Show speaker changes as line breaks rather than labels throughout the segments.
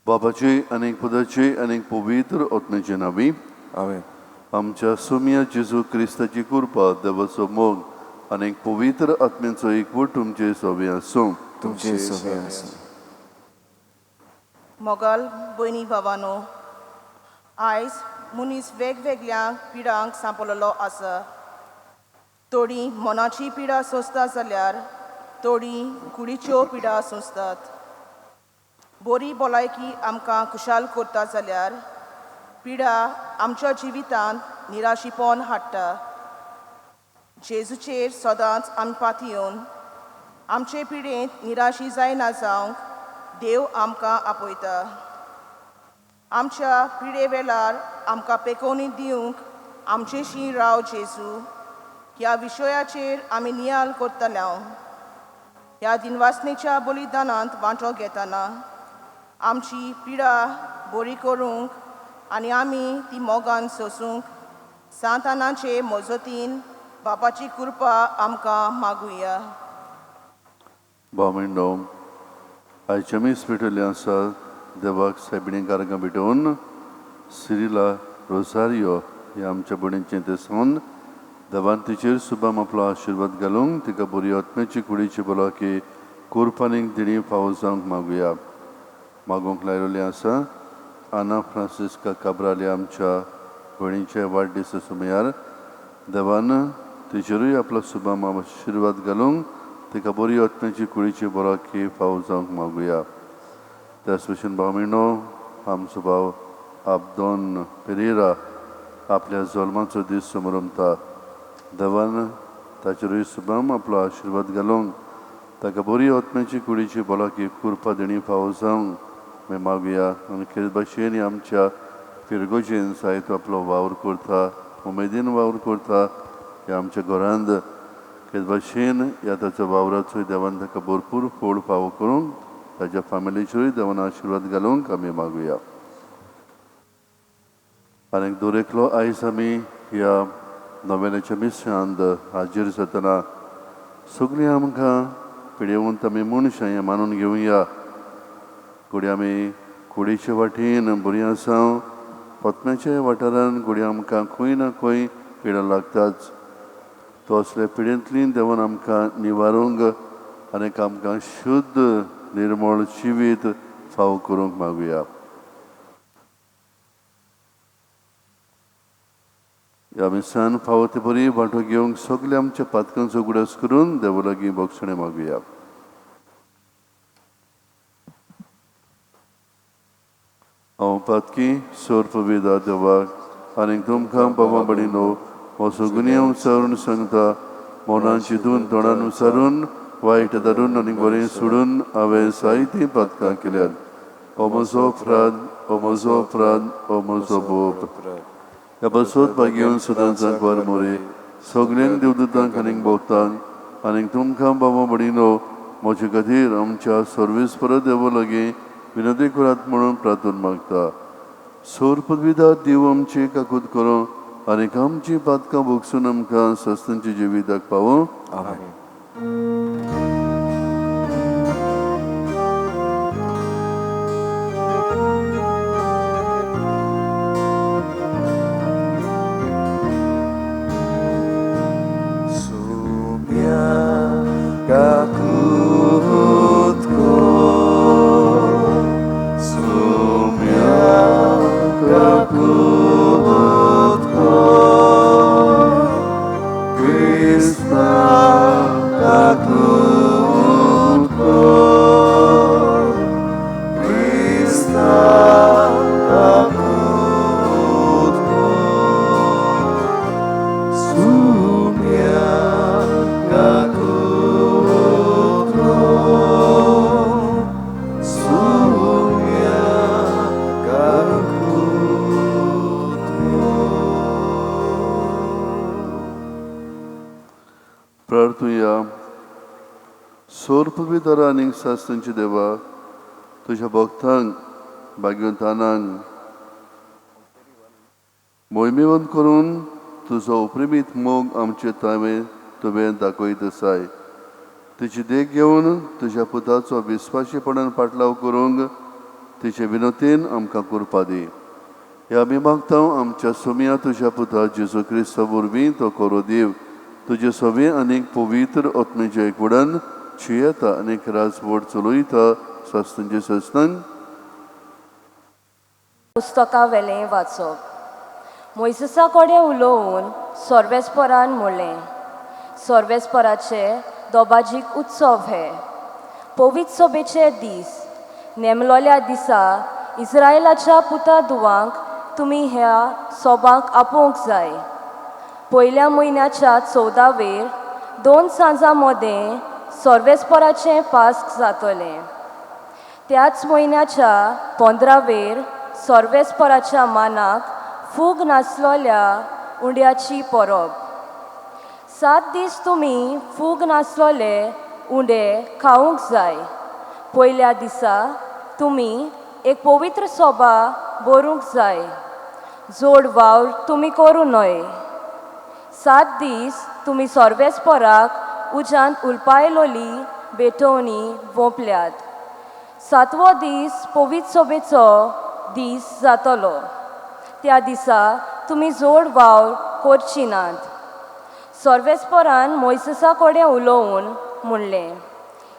बापाचे अनेक पुताचे अनेक पवित्र आत्म्याचे नावी
आमेन.
आमच्या सोम्या जेजू क्रिस्ताची कृपा देवाचो मोग अनेक पवित्र आत्म्याचो एकवट तुमचे सोबे आसूं.
तुमचे सगळे आसूं.
मोगाल भयणी भावानो, आयज मनीस वेगवेगळ्या पिडांक सांपलेलो आसा. थोडी मनाची पिडा सोंसता जाल्यार थोडी कुडीच्यो पिडा सोंसतात. बरी भलायकी आमकां खुशाल करता जाल्यार पिडा आमच्या जिवितांत निराशीपण हाडटा. जेजूचेर सदांच आमी पातयेवन आमचे पिडेंत निराशी जायना जावंक देव आमकां आपयता. आमच्या पिडे वेळार आमकां पेकोवणी दिवंक आमचेशी राव जेजू ह्या विशयाचेर आमी नियाल करतल्या. ह्या दिनवासनेच्या बलिदानांत वांटो घेतना आमची पिडा बरी करूंक आनी आमी ती मोगान सोसूंक सांतानाचे मजतीन बापाची कृपा आमकां मागुया.
भावंडो, आयच्या मीस भेटले आसा देवाक सायबिणीकारांक भेटोवन सिरिला रोसारियो ह्या आमच्या भणीचें ते सोन देवान तिचेर सुबाम आपलो आशिर्वाद घालूंक तिका बरी आत्म्याची कुडीची भलायकी कुरपानीक दिणी फावो जावंक मागुया. मागूंक लायलेलें आसा आना फ्रांसिस्का काब्राले आमच्या भणीचे वाडदिसा सुमयार देवान तिचेरूय आपलो सुबाम आशिर्वाद घालूंक तिका बरी आत्म्याची कुडीची भलायकी फावो जावंक मागुया. त्याच भशेन भावमिणो, आमचो भाव आब्दोन पेरेरा आपल्या जल्माचो दीस समोरमता. देवान ताचेरूय सुबाम आपलो आशिर्वाद घालूंक ताका बरी आत्म्याची कुडीची भलायकी कुरपा दिणी फावो जावंक मे मागुया. आनी खेळ भाशेन आमच्या पिरगोजेन जायतो आपलो वावर करता, उमेदीन वावर करता. ह्या आमच्या घरांत खेळ भाशेन ह्या ताच्या वावराचोय देवान ताका भरपूर फोड फावो करूंक ताच्या फॅमिलीचेरूय देवान आशिर्वाद घालूंक आमी मागुया. आनीक दरेकलो आयज आमी ह्या नव्याच्या मिसांत हाजीर जातना सगळीं आमकां पिडेवंत आमी मनशां हें मानून घेवया. घोडी आमी कुडीचे वाटेन बरीं आसा, पत्म्याच्या वाठारान घोडी आमकां खंय ना खंय पिडा लागताच. तो असल्या पिडेंतली देवान आमकां निवारूंक आनीक आमकां शुद्ध निर्मळ जिवीत फावो करूंक मागुया. ह्या मिसान फावो ती बरी वांटो घेवंक सगळे आमच्या पातकांचो उगडास करून देवा लागीं भोगसणें मागुया. हांव पातकी सोर्प वेदा देवाक आनीक तुमकां बाबा भणीनो म्हजो गुन्यांव विचारून सांगता. मनान चिंतून तोंडान विचारून वायट धरून आनी बरें सोडून हांवें जायतीं पातकां केल्यात. हो म्हजो अपराध, हो म्हजो अपराध, हो म्हजो बोप. ह्या बसोत भाग्येवन सदांचाक वार मोरे सगळ्यांक देवदूतांक आनीक भोगतांक आनीक तुमकां बाबा भणीनो म्हजे खातीर आमच्या सर्वेस्परा देवा लागीं विनोदी करात म्हणून प्रार्थना मागता. सोर पदवीदार देव आमची काकूत करो आनीक आमची पातकां भोगसून आमकां सस्तांच्या जिविताक पावो.
आमेन. प्रार्थुया. सोर पदवीदार आनीक सास्तांची देवा, तुज्या भक्तांक भाग्यवंतांक मोहिमेवंत करून तुजो उप्रेमीत मोग आमचे तांवे तुवें दाखयत आसाय. तुजी देख घेवन तुज्या पुताचो विस्वाशीपणान पाटलाव करूंक तिचे विनोतेन आमकां करपा दी. ह्या आमी मागता आमच्या सोम्या तुज्या पुता जेजू क्रिस्ता वरवीं तो कोरो देव तुजे सोबे आनीक पवित्र आत्मेचे एकवडान छियेता आनीक राजवट चलोयता सस्तनचे सस्तन.
पुस्तका वेलें वाचप. मोइसेसा कडेन उलोवन सर्वेस्परान म्हणलें, सर्वेस्पराचे दोबाजीक उत्सव हे. पवित्र सभेचे दीस नेमलोल्या दिसा इस्रायलाच्या पुता धुवांक तुमी ह्या सभांक आपोवंक जाय. पयल्या म्हयन्याच्या 14वेर 2 सांजां मदें सर्वेस्पराचें पास्क जातलें. त्याच म्हयन्याच्या 15वेर सर्वेस्पराच्या मानाक फूग नासलोल्या उंड्याची परब. 7 दीस तुमी फूग नासलोले उंडे खावंक जाय. पयल्या दिसा तुमी एक पवित्र सभा भरूंक जाय. जोड वावर तुमी करूं न्हय. 7 दीस तुमी सर्वेस्पराक उज्यांत उलपायलोली बेटवणी वोंपल्यात. 7वो दीस पवित्र सभेचो दीस जातलो. त्या दिसा तुमी जोड वावर करची नात. सर्वेस्परान मोइसेसा कडेन उलोवन म्हणलें,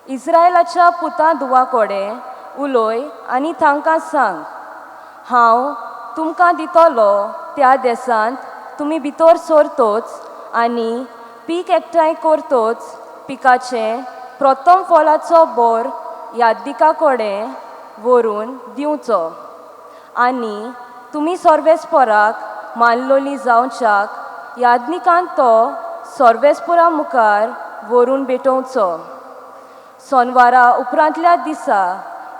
इस्रायलाच्या पुता धुवा कडेन उलय आनी तांकां सांग, हांव तुमकां दितलो त्या देसांत तुमी भितर सरतोच आनी पीक एकठांय करतोच पिकाचें प्रथम फळाचो बोर यादीका कडेन व्हरून दिवचो. आनी तुमी सर्वेस्पराक मानलोली जावच्याक यादनिकान तो सर्वेस्परा मुखार व्हरून भेटोवचो. सोनवारा उपरांतल्या दिसा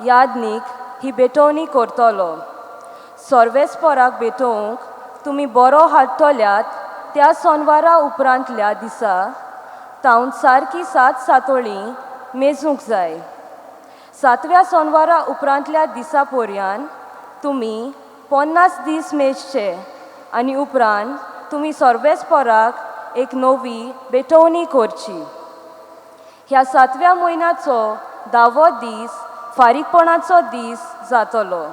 यादनीक ही भेटवणी करतलो. सर्वेस्पराक भेटोवंक तुमी बरो हाडटल्यात त्या सोनवारा उपरांतल्या दिसा तावन सारकी 7 सातोळीं मेजूंक जाय. 7व्या सोनवारा उपरांतल्या दिसा पर्यान तुमी 50 दीस मेजचे आनी उपरांत तुमी सर्वेस्पराक एक नवी भेटवणी करची. ह्या 7व्या म्हयन्याचो 10वो दीस फारीकपणाचो दीस जातलो.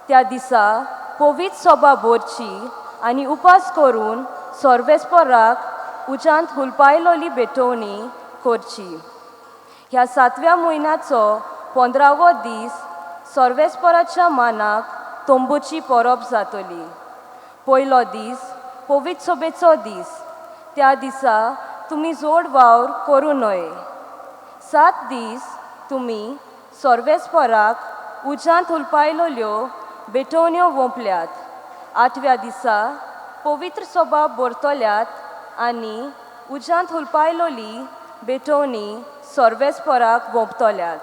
त्या दिसा पवित्र सभा भरची आनी उपास करून सर्वेस्पराक उज्यांत हुलपायलोली भेटवणी करची. ह्या 7व्या म्हयन्याचो 15वो दीस सर्वेस्पराच्या मानाक तोंबूची परब जातली. पयलो दीस पवित्र सभेचो दीस. त्या दिसा तुमी जोड वावर करूं न्हय. 7 दीस तुमी सर्वेस्पराक उज्यांत हुलपायलोल्यो भेटवण्यो वोंपल्यात. 8व्या दिसा पवित्र सभा भरतल्यात आनी उज्यांत हुलपायलोली भेटवणी सर्वेस्पराक वोंपतल्यात.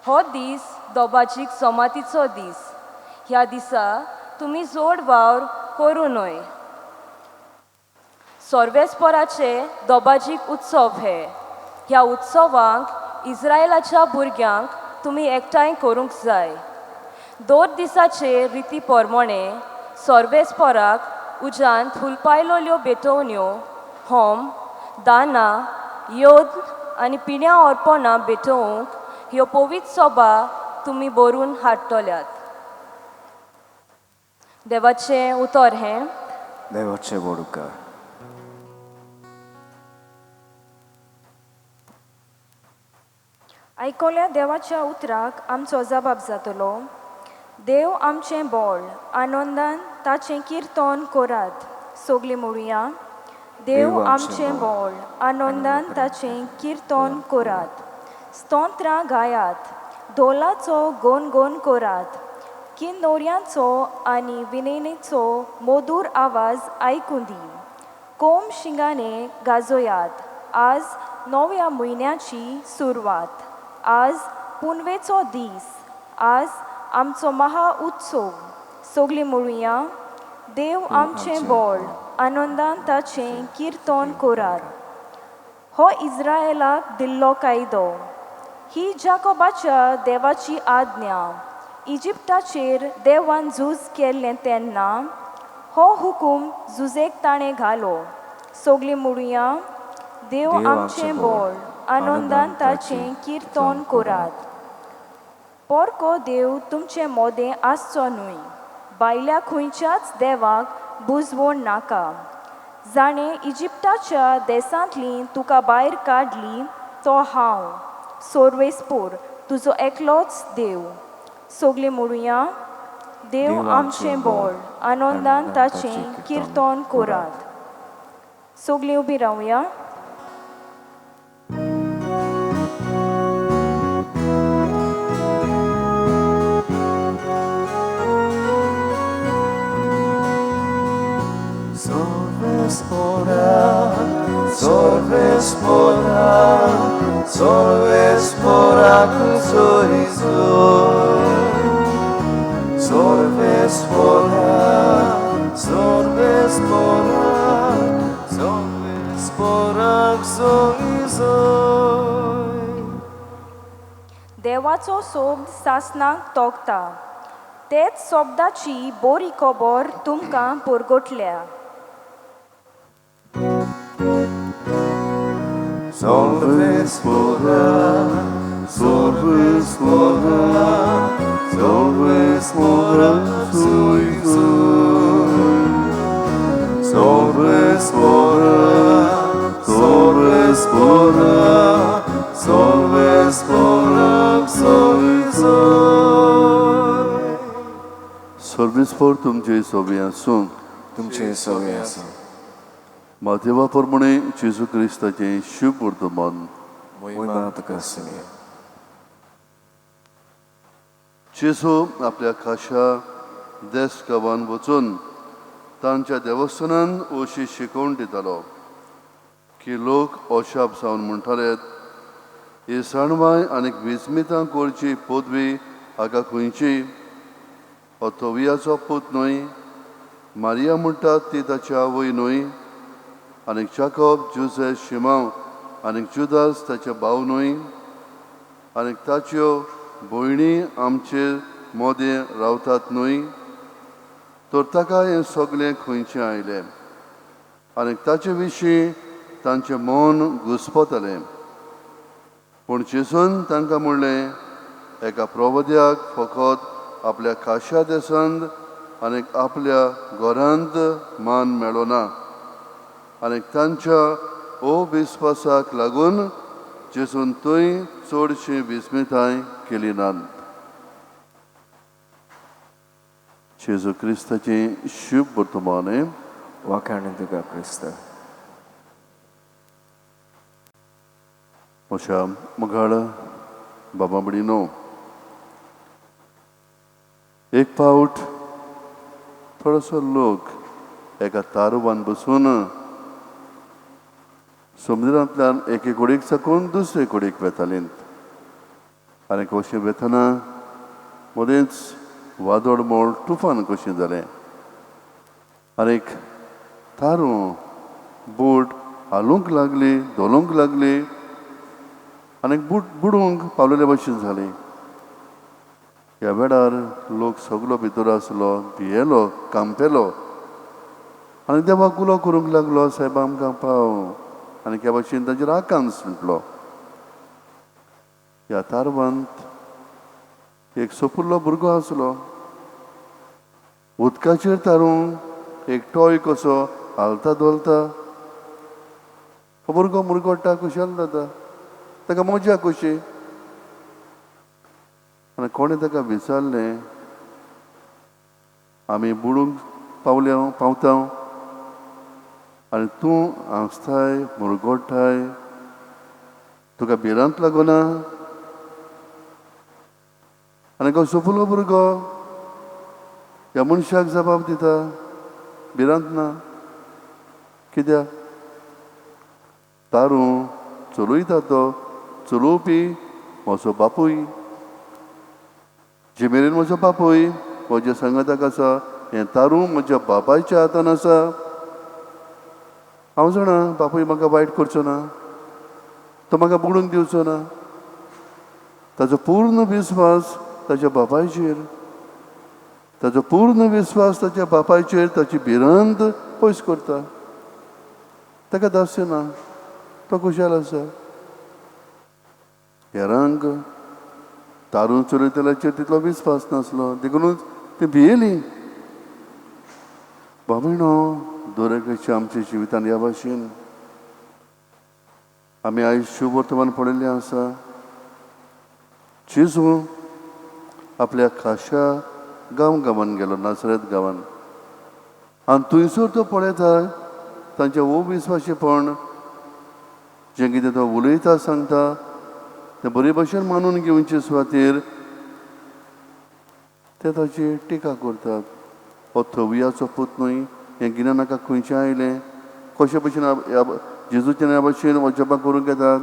हो दीस दोबाजीक जमातीचो दीस. ह्या दिसा तुमी जोड वावर करूं न्हय. सर्वेस्पराचे दोबाजीक उत्सव हे. ह्या उत्सवांक इस्रायलाच्या भुरग्यांक तुमी एकठांय करूंक जाय. 2 दिसाचे रिती प्रमाणे सर्वेस्पराक उज्यांत हुलपायलोल्यो भेटवण्यो, होम, दानां, योद्न आनी पिण्या अर्पणां भेटोवंक ह्यो पवित्र सभा तुमी भरून हाडटल्यात. देवाचें उतर हें.
देवाचे वडुकार.
आयकोल्या देवाच्या उतराक आमचो जबाब जातलो. देव आमचें बोळ, आनंदान ताचें किर्तन करात. सोगली म्हणुया, देव आमचें बोळ, आनंदान ताचें किर्तन करात. स्तोत्रां गायात, धोलाचो गोनगोन करात. किन्नोऱ्यांचो आनी विणेनेचो मधुर आवाज आयकूं दी. कोम शिंगाणे गाजोयात. आज 9व्या म्हयन्याची सुरवात. आज पुनवेचो दीस. आज आमचो महा उत्सव. सोगली म्हणुया, देव आमचें बोळ, आनंदान ताचें किर्तन करात. हो इस्रायेलाक दिल्लो कायदो. ही जाकोबाच्या देवाची आज्ञा. इजिप्टाचेर देवान झूज केल्लें तेन्ना हो हुकूम झुजेक ताणें घालो. सोगली म्हणुया, देव आमचें बोळ, आनंदान ताचें किर्तन करात. पोरको देव तुमचे मोदें आसचो न्हय, भायल्या खंयच्याच देवाक बुजवण नाका. जाणें इजिप्टाच्या देसांतली तुका भायर काडली तो हांव, सोर्वेस्पोर तुजो एकलोच देव. सोगली म्हणुया, देव आमचें बोळ, आनंदान ताचें किर्तन कोरात. सोगली उबी रावया. देवाचो सोब सासनाक तोगता, तेच सोबदाची बोरी खबर तुमकां पुरगोटल्या.
Salve spora, salve spora, salve spora, sui sui. Salve spora, salve spora, salve spora, sui sui. सर्वेस्पोर तुमचे सोबी आसूं.
तुमचे सवय आसा.
मातेवा प्रमाणे जेजू क्रिस्ताचें शुभ वर्तमान.
मोहिमा तुका आसुनी.
जेजू आपल्या खाशा देश गांवांत वचून तांच्या देवस्थानान अशी शिकवण दितालो की लोक ओशाप सावन म्हणटाले, ही सणवाय आनीक विस्मितां करची पदवी हाका खंयची? हो तोवियाचो पूत न्हय? मारिया म्हणटात ती ताची आवय न्हय? आनीक जाकोब, जुझे, शिमांव आनीक जुदास ताचे भाव न्हय? आनीक ताच्यो भयणी आमचे मोदें रावतात न्हय? तर ताका हें सगलें खंयचें आयलें? आनीक ताचे विशीं तांचें मन घुस्पतालें. पूण जेजून तांकां म्हणलें, एका प्रवाद्याक फकत आपल्या खाशा देसांत आनीक आपल्या घरांत मान मेळ्ळो ना. आनीक तांच्या अविस्वासाक लागून जेजून थंय चडशी विस्मिताय केली नात. जेजू क्रिस्ताचें शुभ वर्तमान.
वाखाण तुका क्रिस्त.
म्हज्या मुखार बाबा भयणीनो, एक फावट थोडोसो लोक एका तारुवान बसून समुद्रांतल्यान एके कुडीक साकून दुसरे कुडीक वेतालीं. आनी कशें वेतना मदींच वादळ मोड तुफान कशें जालें. आनीक तारू बोट हालूंक लागली, धोलूंक लागली आनीक बुडूंक पावलेले भशेन जाली. ह्या वेळार लोक सगलो भितर आसलो, भियेलो, कांपेलो आनी देवाक उलो करूंक लागलो, सायबा आमकां पाव. आनी ह्या भशेन तांचेर आकांत सुटलो. ह्या तारवांत एक सोपुल्लो भुरगो आसलो. उदकाचेर तारून एक टॉय कसो हालता दोलता. हो भुरगो मुरगोडटा, खुशाल जाता, ताका मजा कशी. आनी कोणें ताका विचारलें, आमी बुडूंक पावता आनी तूं हांसताय, मुरगोडटाय, तुका भिरांत लागना? आनी हो सोपुलो भुरगो ह्या मनशाक जबाब दिता, भिरांत ना. कित्याक? तारू चलयता तो चलोवपी म्हजो बापूय. जे मेरेन म्हजो बापूय म्हज्या सांगाताक आसा, हें तारू म्हज्या बापायच्या हातान आसा. हांव जाणा बापूय म्हाका वायट करचो ना, तो म्हाका बुडूंक दिवचो ना. ताजो पूर्ण विस्वास ताच्या बापायचेर. ताजो पूर्ण विस्वास ताच्या बापायचेर ताची भिरांत पयस करता. ताका दास्य ना, तो खुशाल आसा. हेरांक तारून चलयतल्याचेर तितलो विस्वास नासलो देखूनच ती भियेली. बाबीणो दरेकचे आमच्या जिवितान ह्या भाशेन आमी आयज शुभ वर्तमान पळयल्लें आसा. जेजू आपल्या खाशा गांवान गेलो, नासरेत गांवान, आनी थंयसर तो पळयता तांचें अविस्वाशीपण जें कितें तो उलयता सांगता तें बरे भशेन मानून घेवचे सुवातेर ते ताची टिका करतात. हो थवियाचो पूत न्हय, हें कितें नाका खंयचें आयलें, कशे भशेन जेजूच्या ह्या भशेन वचपां करूंक येतात.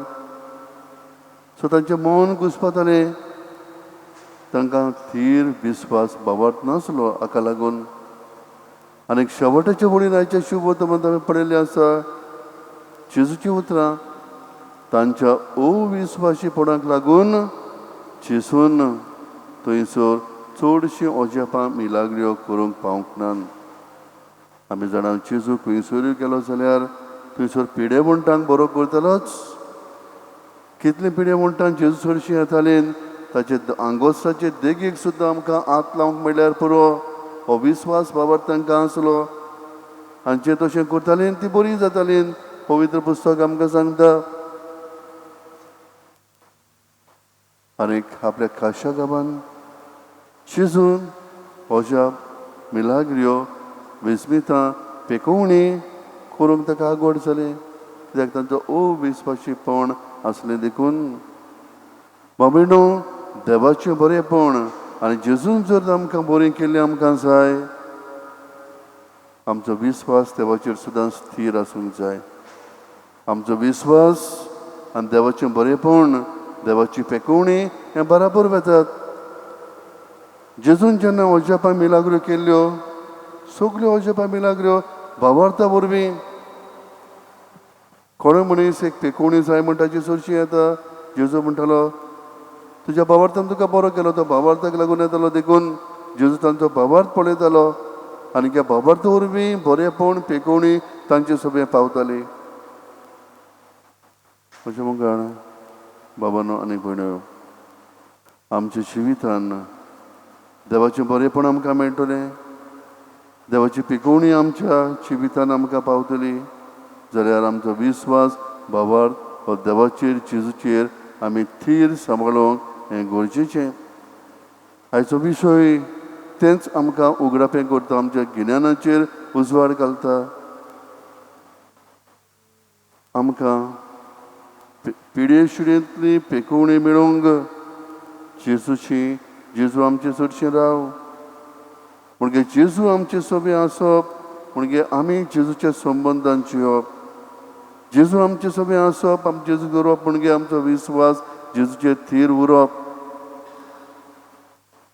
सो तांचें मन घुस्पतालें. तांकां थीर विस्वास बाबार्थ नासलो हाका लागून. आनी शेवटाच्या वडीन आयच्या शुभ वर्तमान आमी पळयल्लें आसा. जेजूची उतरां तांच्या अविस्वाशीपणाक लागून जेजून थंयसर चडशीं ओजेपां मिलाग्रियो करूंक पावूंक ना. आमी जाणा जेजू खंयसरूय गेलो जाल्यार थंयसर पिडे म्हणटांक बरो करतलोच. कितले पिडे म्हणटांक जेजू चडशीं येताले, ताचे आंगोस्ताचे देगेक सुद्दां आमकां हात लावंक मेळ्ळ्यार पुरो. हो विस्वास बाबा तांकां आसलो आनी जे तशें करतालीं ती बरी जातालीं. पवित्र पुस्तक आमकां सांगता. आनीक आपल्या खाशा गांवान शिजून ओजाप मिलाग्रियो विस्मितां पेकोवणी करूंक ताका आगोड जालें, कित्याक तांचो अविस्वाशीपण आसलें देखून. बाबीणो देवाचें बरेंपण आनी जेजून जर आमकां बरें केल्लें आमकां जाय, आमचो विस्वास देवाचेर सुद्दां स्थिर आसूंक जाय. आमचो विस्वास आनी देवाचें बरेंपण, देवाची पेकोवणी हें बराबर वतात. जेजून जेन्ना ओजेपां मिलाग्रो केल्ल्यो, सगल्यो ओजेपां मिलाग्रो भावार्था वरवीं. कोणूय मनीस एक पेकोवणी जाय म्हणटा ताची चडशी येता. जेजू म्हणटालो तुज्या भावार्थान तुका बरो केलो, तो भावार्थाक लागून येतालो देखून जेजू तांचो भावार्थ पळयतालो आनी त्या भावार्था वरवीं बरेंपण पेकोवणी तांचे सगळें पावताली. अशें म्हणून बाबानो आनी भयण्यो, आमच्या जिवितान देवाचें बरेंपण आमकां मेळटलें, देवाची पिकोवणी आमच्या जिवितान आमकां पावतली जाल्यार आमचो विस्वास भावार्थ हो देवाचेर जेजूचेर आमी थीर सांबाळूंक हें गरजेचें. आयचो विशय तेंच आमकां उगडापें करता, आमच्या गिन्यानाचेर उजवाड घालता. आमकां पिडे शिडेंतली पेकोवणी मेळोवंक जेजू आमचे चडशें राव. म्हणजे जेजू आमचे सोबे आसप म्हणजे आमी जेजूच्या संबंदान जिवप. जेजू आमचे सोबे आसप, आमी जेजू धरप म्हणजे आमचो विस्वास जेजूचेर थीर उरप.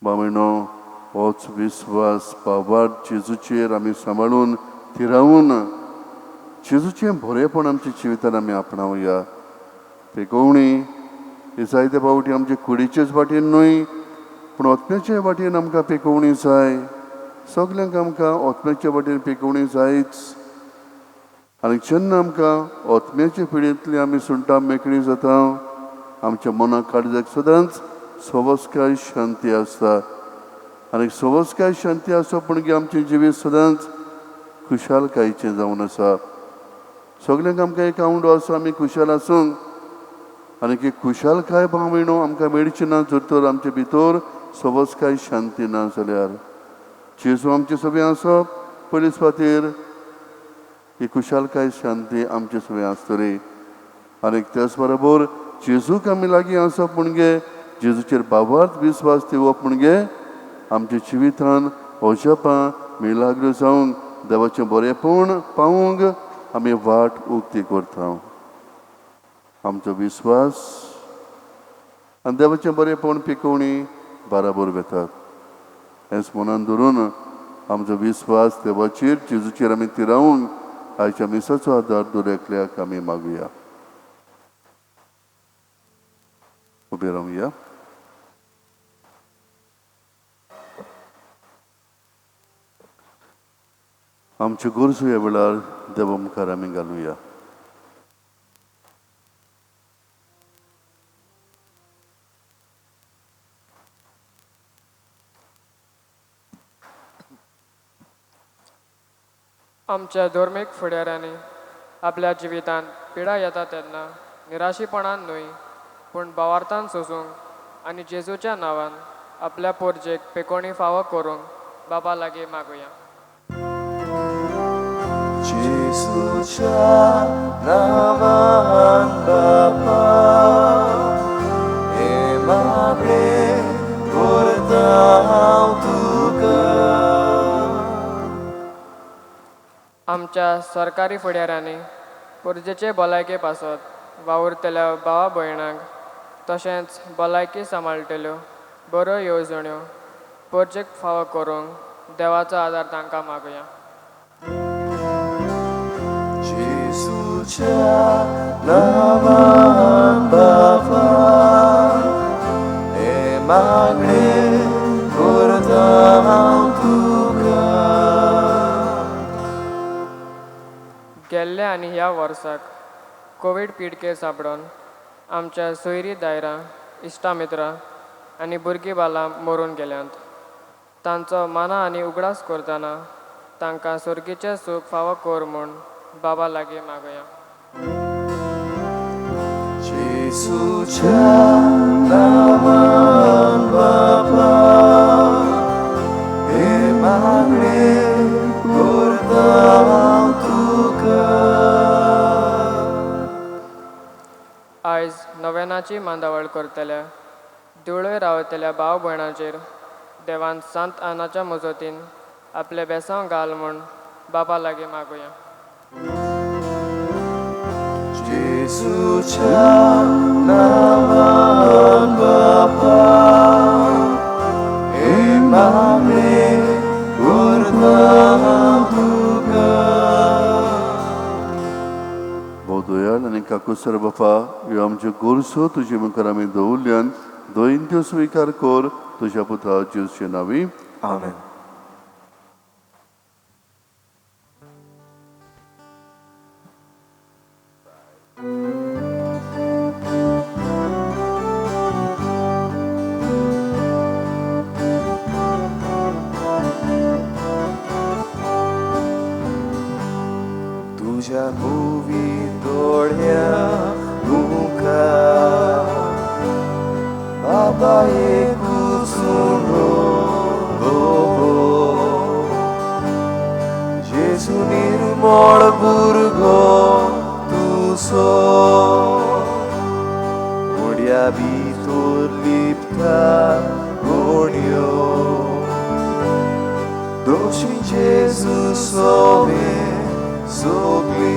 बाबीणो होच विस्वास भावार्थ जेजूचेर आमी सांबाळून थिरावून जेजूचें बरेंपण आमच्या जिवितान आमी आपणावया. पेकोवणी ही जायते फावटी आमचे कुडीचेच वाटेन न्हय पूण ओत्म्याचे वाटेन आमकां पेकोवणी जाय. सगल्यांक आमकां ओत्म्याच्या वाटेन पेकोवणी जायच. आनी जेन्ना आमकां ओत्म्याचे पिडेंतली आमी सुण्टां मेकळी जाता, आमच्या मनाक काळजाक सदांच सोबस्काय शांती आसता. आनी सोबस्काय शांती आसप म्हणजे आमचें जिवीत सदांच खुशालकायेचें जावन आसा. सगल्यांक आमकां एक आवडो आसा आमी खुशाल आसूंक. आनी की खुशालकाय भावयणो आमकां मेळची ना जर तर आमचे भितर सोबस्काय शांती ना जाल्यार. जेजू आमचे सोबे आसप पयले सुवातेर ही खुशालकाय शांती आमचे सोबे आसतली. आनी त्याच बरोबर जेजूक आमी लागीं आसप म्हणजे जेजूचेर भावार्थ विस्वास दिवप म्हणजे आमच्या जिवितान ओजेपां मिलाग्रो जावंक देवाचें बरेंपण पावूंक आमी वाट उक्ती करता. आमचो विस्वास आनी देवाचें बरेंपण पिकोवणी बराबर वेतात. हेंच मनान धरून आमचो विस्वास देवाचेर जेजूचेर आमी तिरावंक आयच्या मिसाचो आदार दर एकल्याक आमी मागुया. उबे रावया. आमच्यो गरजो ह्या वेळार देवा मुखार आमी घालुया.
आमच्या धर्मीक फुडाऱ्यांनी आपल्या जिवितांत पिडा येता तेन्ना निराशीपणान न्हय पूण भावार्थान सोसूंक आनी जेजूच्या नांवान आपल्या पोरजेक पेकोणी फावो करूंक बाबा लागीं मागुया.
जेसूच्या नावान बापा हे मागणे करता हांव तुका.
आमच्या सरकारी फुडाऱ्यांनी पोरजेचे भलायके पासत वावुरतल्या भावा भयणांक तशेंच भलायकी सांबाळटल्यो बऱ्यो येवजण्यो पोरजेक फावो करूंक देवाचो आदार तांकां मागुया.
जेसूच्या नावान बापा हे मागणे करता हांव तुका.
गेल्ल्या आनी ह्या वर्साक कोवीड पिडके सापडून आमच्या सोयरी दायरां इश्टामित्रां आनी भुरगीं बालां मरून गेल्यांत. तांचो माना आनी उगडास करतना तांकां सुर्गीचें सूख फावो कर म्हूण बाबा लागीं मागुया.
जेसूच्या नावान बापा हे मागणे करता हांव तुका.
आयज नव्यानाची मांदावळ करतल्या देवळय रावतल्या भाव भयणांचेर देवान सांत आनाच्या मजतीन आपले बेसांव घाल म्हूण बाबा लागीं मागुया.
जेसूच्या नावान बापा हे मागणे करता हांव तुका.
बोधोयाल आनी काकुसर बापा ह्यो आमच्यो गोरसो तुजे मुखार आमी दवरल्यान दोन त्यो स्विकार कर तुज्या पुता जेजूचे नांवी.
आमेन. तुझ्या मुवी दोळ्या मुखार बाबा एकूच जेजू निर्मळ भुरगो तुजो उड्या भितर लिपता गोणयो दोशी जेजू सोवे सोगली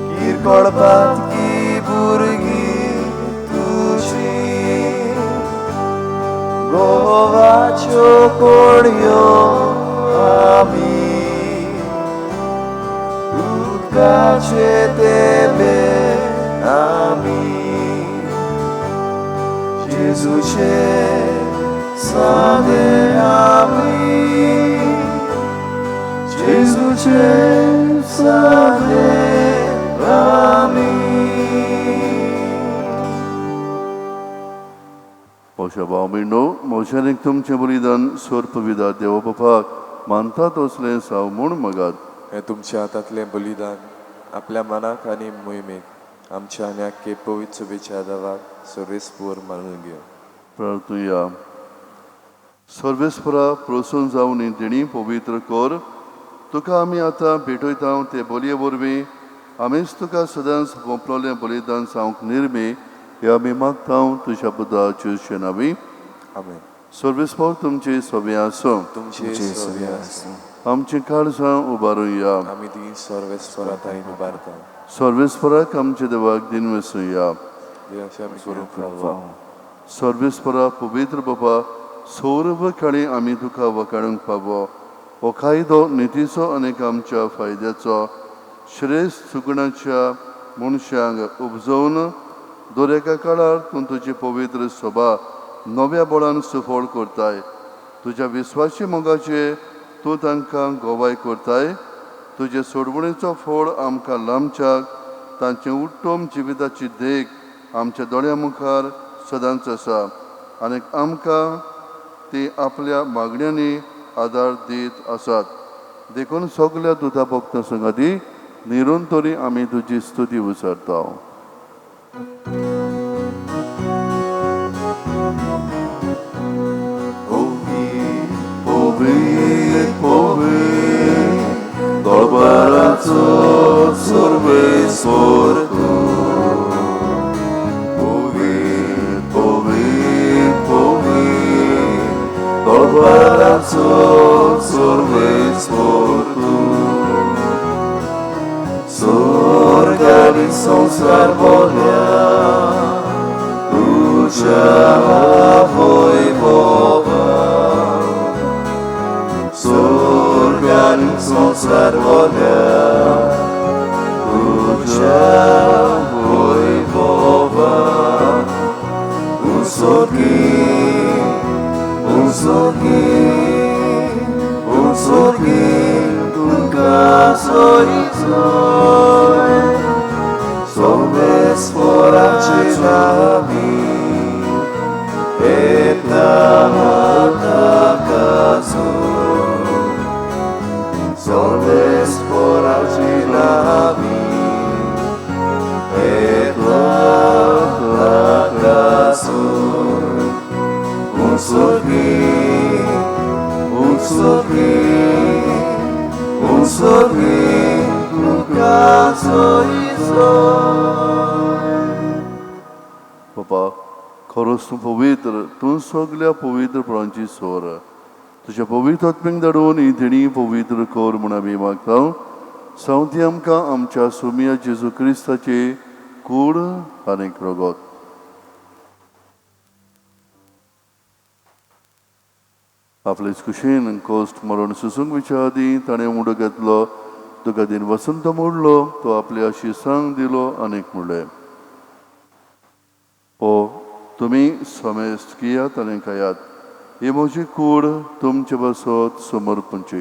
किरकोळपात की भुरगीं तुजी गोवाच्यो कोणयो आमी उदकाचे तेंबे आमी जेजूचे सादे आमी जेजूचे सादे आमी.
मोशा भाव मिण्णो मोशानीक तुमचें बलिदान सोर्प विदा देवा बापाक मानतात असलें साव म्हूण मागात.
हे तुमच्या हातांतलें बलिदान आपल्या मनाक आनी मोहिमेक आमच्या आनी आख्खे पवित्र सभेच्या देवाक सर्वेस्पर मानून घेवं.
प्रार्थुया. सर्वेस्परा प्रोसून जावन तेणी पवित्र कर. तुका आमी आतां भेटयता ते बलये वरवीं आमीच तुका सदांच सोंपलोलें बलिदान जावंक निर्मे हे आमी मागता तुज्या पुता जेजूचे नांवी.
आमेन.
सर्वेस्पर तुमचे सवे आसूं.
तुमचे सवे आसूं.
आमची काळजां उबारुया.
आमी ती सर्वेस्परात आनी उबारता.
सर्वेस्पराक आमच्या देवाक दिन वसूया.
देवाचे आमी करूंक फावो.
सर्वेस्परा पवित्र बाबा सौरभ काळी आमी तुका वखाणूंक फावो. हो कायदो नितीचो आनीक आमच्या फायद्याचो श्रेश्ठ सुगुणाच्या मनशांक उपजोवन दर एका काळार तूं तुजी पवित्र सभा नव्या बळान सफळ करताय. तुज्या विस्वासी मोगाचे तूं तांकां गोवाय करताय. तुजे सोडवणेचो फळ आमकां लांबच्याक तांचे उत्तम जिविताची देख आमच्या दोळ्या मुखार सदांच आसा आनीक आमकां ती आपल्या मागण्यांनी आदार दीत आसात.
देखून सगल्या दुता भक्त संगती निरंतरी आमी तुजी स्तुती उसारता.
Darbaraco Sorvesor tu. Darbaraco Sorvesor tu. Sorganição Sarbolia, Tuja Voivova. Sorganição Sarbolia, Tuja Voivova. Un sorghi, nunca soy. Somes forace nami, etata caso. Somes forace nami, etata caso. Un sorghi, nunca soy.
बाबा खरोच तूं पवित्र, तूं सगल्या पवित्र प्रांची सोर. तुज्या पवित्र आत्म्याक धाडून ही देणी पवित्र कर म्हूण आमी मागता. सांवती आमकां आमच्या सोमिया जेजू क्रिस्ताचे कूड आनी रगत. आपलेच कुशीन कोस्ट मरण सुसूंक विचार आदी ताणें उडो घेतलो. तुका दिन वसंत मोडलो, तो आपल्या शिसांक दिलो आनीक म्हणलें, ओ तुमी समेस्त कियात आनी खायात. ही म्हजी कूड तुमचे बसत समर्पणची.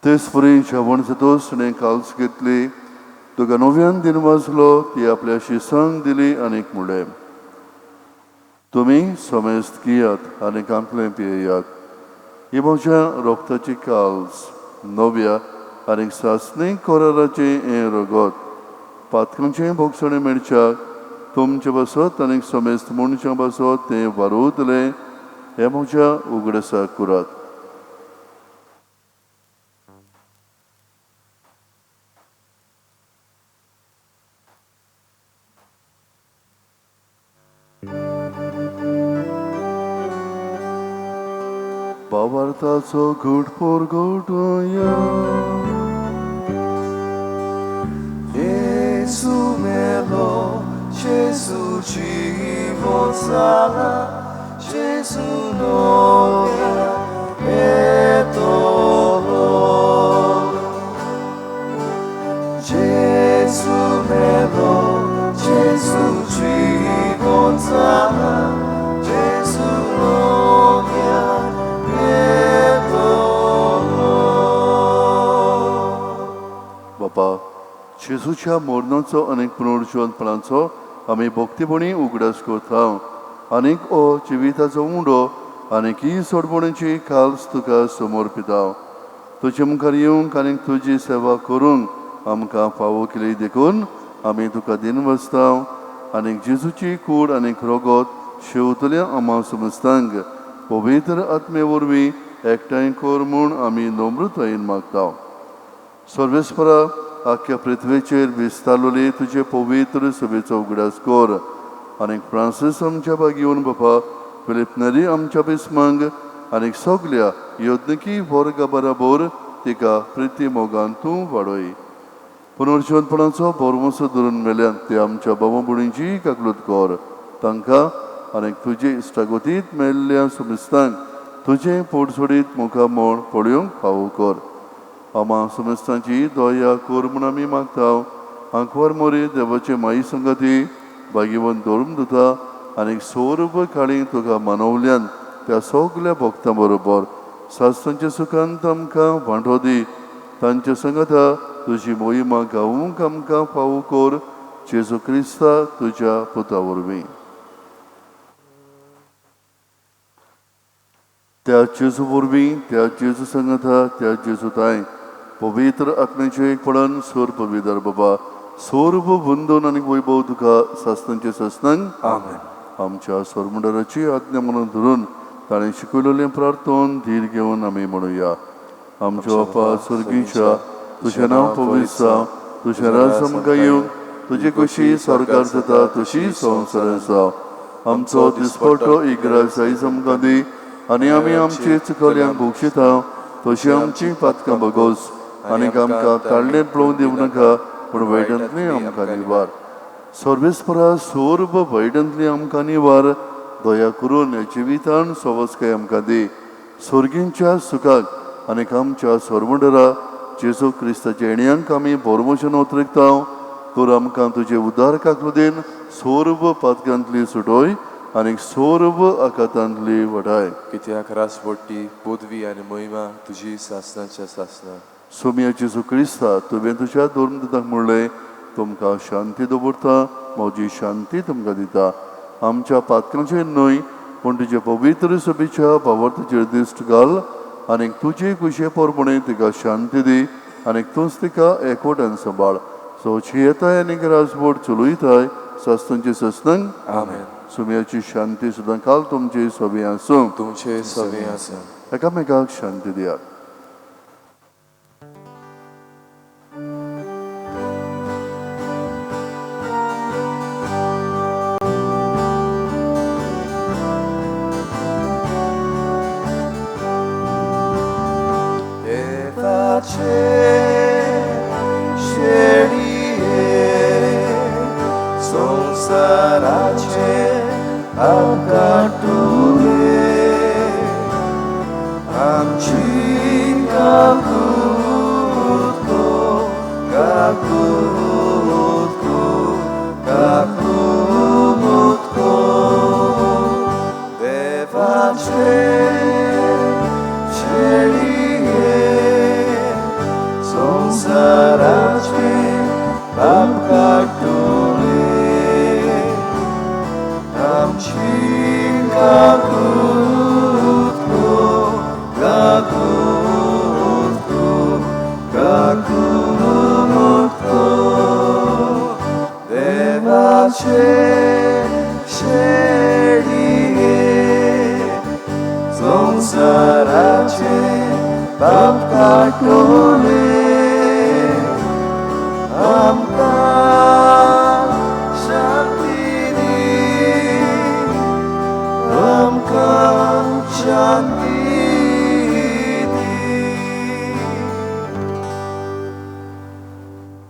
तेच फुडें जेवण जातोच ताणें काल्स घेतली. तुका नव्यान दिन वाजलो, ती आपल्या शिसांक दिली आनीक म्हणलें, तुमी समेस्त कियात आनी कांतलें पियेयात. ही म्हज्या रोगताची काल्स, नव्या आनीक सासणीक कोराराचें हें रगत. पातकांचें भोगसणें मेळच्याक तुमचे बसत आनीक समेस्त मनशां बसत तें वारूतलें. हें म्हज्या उगडसाक करात. Bavartaco good porgotoja.
Gesù melo, Gesù cibo sala, Gesù novia et dolor. Gesù melo, Gesù cibo sala, Gesù novia et dolor.
बापा जेजूच्या मरणाचो आनीक पुनर्जीवनपणाचो आमी भक्तीपणी उगडास करता. आनीक ओ जिविताचो उंडो आनीक ही सोडपणीची काल्स तुका समर्पिता. तुजे मुखार येवंक आनीक तुजी सेवा करूंक आमकां फावो केली देखून आमी तुका दिन वसता. आनीक जेजूची कूड आनीक रगत शेवतल्या आमा समस्तांक पवित्र आत्मे वरवीं एकठांय कर म्हूण आमी नम्रतायेन मागता. सर्वेस्परा आख्या पृथ्वीचेर विस्तारलोली तुजे पवित्र सभेचो उगडास कर. आनीक फ्रांसीस आमच्या बागेवन बापा, फिलिप नरी आमच्या बिस्मांग आनीक सगल्या योद्नकी वर्गा बराबर तिका प्रिती मोगान तूं वाडय. पुनर्जीवनपणाचो बोरमोसो धरून मेल्यान ते आमच्या भावा भयणींची काकलूत कर. तांकां आनीक तुजे इश्टागतींत मेल्ल्या समेस्तांक तुजें पोटसोडीत मुखार म्हूण पळोवंक फावो कर. आमा समेस्तांची दया कर म्हूण आमी मागता. आंकवार मोरी देवाचे माई संगती भागीवन धरून दिता आनीक सौरभ काळी तुका मानवल्यान त्या सगल्या भक्तां बरोबर सासतांच्या सुखांत आमकां वांटो दी. तांच्या संगता तुजी मोहिमा गावूंक आमकां फावो कोर जेजू क्रिस्ता तुज्या पुता वरवीं. त्या जेजू वरवीं, त्या जेजू संगता, त्या जेजू ताय पवित्र आत्म्याचे एकपणान सोर पवित्र बाबा सोर्ब बंदून आनी वैभव तुका सासनांचे सासनांक आमच्या सोरमंडळाची आज्ञा म्हणून धरून ताणें शिकयलेलें प्रार्थोन धीर घेवन आमी म्हणुया. आमचो बापा स्वर्गीच्या तुझें नांव पवित्र जावं, तुझें राज आमकां येवं, तुजी कशी सरकार जाता तशी संवसारांत जावं. आमचो दिसपट्टो इग्रास आयज आमकां दी आनी आमी आमची चुकल्यांक भोगशिता तशी आमची पातकां बगोस आनीक आमकां ताळणेंत पळोवंक दिवं नाका पूण वैडांतली आमकां निवार. सर्वेस्परा सोर्ब वैडांतली आमकां निवार. दया करून ह्या जिवितान सवस्काय आमकां दी. स्वर्गींच्या सुखाक आनीक आमच्या सोरमंडळा जेजू क्रिस्ताच्या येणयांक आमी बोरमोशन उतरयता. तर आमकां तुजे उदार काकलुदेन सोर्ब पातकांतली सुटोय आनीक सोर्ब आकातांतली वडाय.
कित्याक रासपट्टी पदवी आनी महिमा तुजी सासनाच्या सासना.
सोम्या जेजू क्रिस्ता तुवें तुज्या धर्मदूतांक म्हणलें तुमकां शांती दवरता, म्हजी शांती तुमकां दिता. आमच्या पातकांचेर न्हय पूण तुजे पवित्र सभेच्या भावार्थाचेर दिश्ट घाल आनीक तुजे कुशेपरपणे तिका शांती दी आनीक तूंच तिका एकवटान सांबाळ. सोची येताय आनीक राजवट चलयताय सासनांचे सासनांक
आमेन.
सुम्याची शांती सुद्दां काल तुमचे सभे आसूं.
तुमचे सवे आसा.
एकामेकाक शांती दियात.
संसाराचे अपघातुले आमची काकूतको काकूतको काकूतको देवाचे शेळिये संसाराचे अपघातुले आमची काकूतको काकूतको काकूतको देवाचे शेळिये संसाराचे पाप काटोले आमकां शांती दी आमकां शांती दी.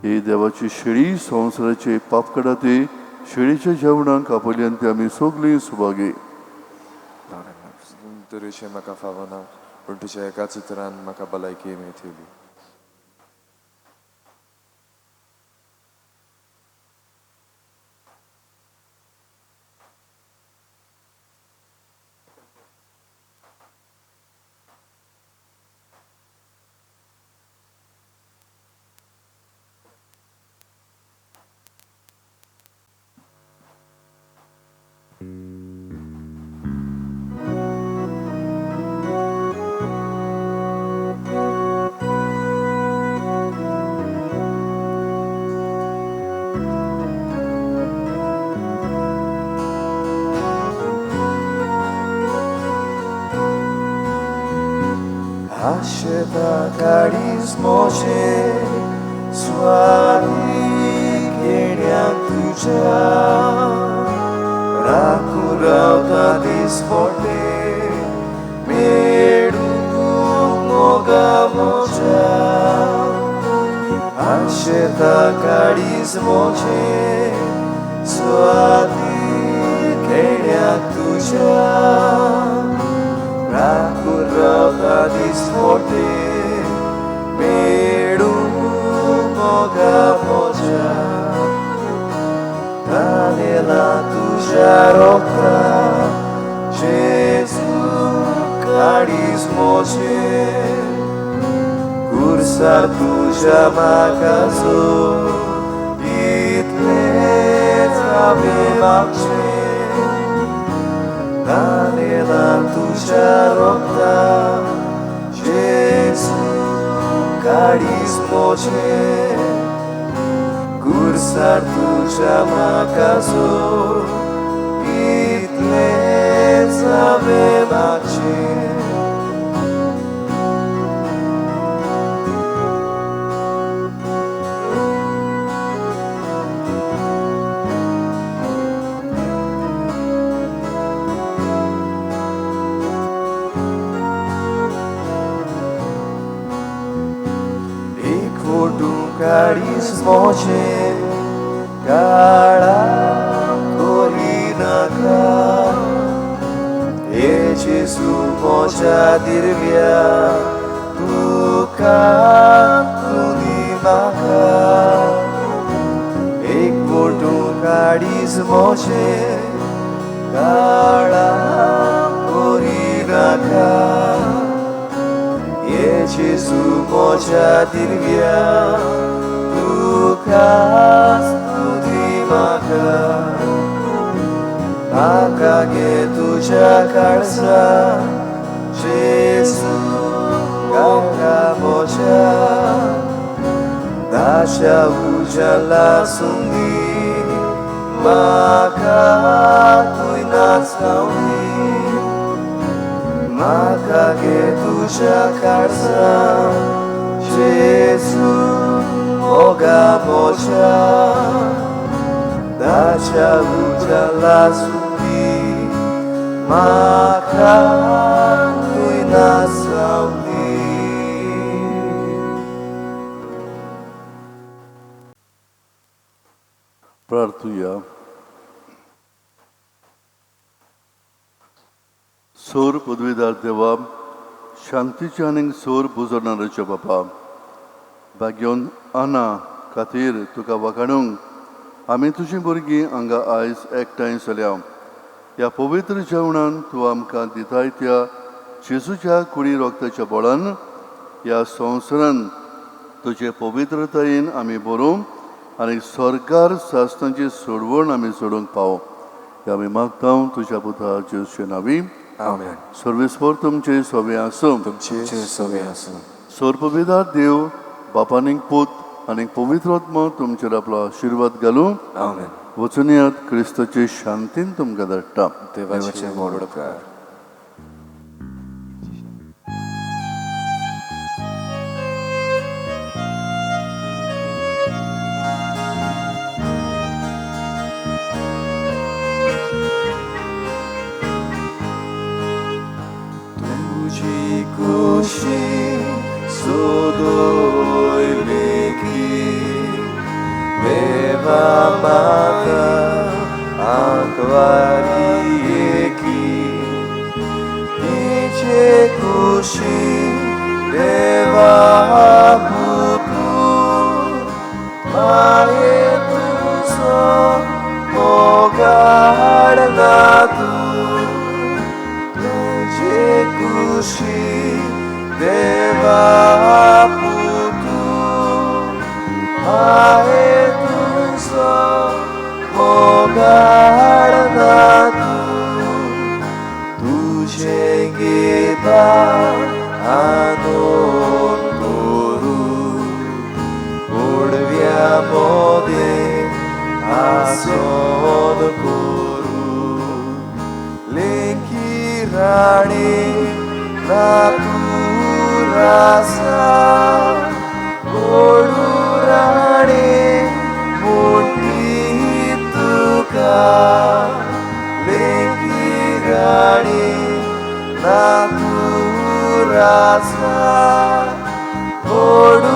ही देवाची शेळी संवसाराचे पाप काढाते शेळीच्या जेवणाक आपल्यान ते आमी सगळीं सुभागी.
तरेचे म्हाका फावना पूण तुज्या एकाच उतरान म्हाका भलायकी मेळटली.
Asheta carismoche suavi kenian tuja rakurauta disporte medu moga moja Asheta carismoche suavi kenian tuja Rakurauta disporte medu moga moja Tanela tuja roca Jesus carismoche कुर्सार तुझ्या मागाचो इतलेच हांवें मागचें नानेला तुझ्या रोगता जेजू काडीस मोचे कुर्सार तुझ्या मागाचो इतलेच हांवें मागचें काडीस मोचे काळा कोरी नाका हे जेजू मोच्या दिरव्या तुका तुनी म्हाका एक फोटू काडीस मोचे काळा कोरी नाका हे जेजू मोच्या दिरव्या तुकाच तुदी म्हाका गे तुझ्या काळजा जेजू काका मोच्या दाशा उजाला सुंदी म्हाका तुय नाचवली म्हाका गे तुझ्या काळजा जेजू मोगा मोच्या दाशा उजाला सुंदी म्हाका तुय नाचवली
प्रार्थुया. सोर पदवीदार देवा, शांतीच्या आनीक सोर पुजोवणाऱ्याच्या बापा, भाग्योन आना खातीर तुका वखाणूंक आमी तुजीं भुरगीं हांगा आयज एकठांय जाल्या. ह्या पवित्र जेवणान तूं आमकां दिताय त्या जेजूच्या कुडी रोगताच्या बळान ह्या संवसारान तुजे पवित्रतायेन आमी भरूं आनी सरकार सासणाची सोडवण आमी सोडूंक पावो. हें आमी मागता तुज्या पुता जेजूचे नांवी.
आमेन.
सर्वेस्पर तुमचे सोबे आसूं.
तुमचे सोबे आसूं.
सोर पवित्र देव बापानीक पूत आनी पवित्र आत्मा तुमचेर आपलो आशिर्वाद घालूं.
आमेन.
वचून येयात क्रिस्ताचे शांतीन तुमकां धाडटा.
देवाचे मोडकार.
तुझी खुशी सोदोय लेकी देवा म्हाका आंकवारी एकी तिचे खुशी देवा पुतू माये तुझो मोगाड नातू तुझे खुशी देवा पुतू माये तुझो मोगाड नातू तुझे गीता आनोन करू उडव्या मोदे आसोन करू लेकी राणी रासा ओडू राणी मोठी तुका लेकी राणी रासा ओडू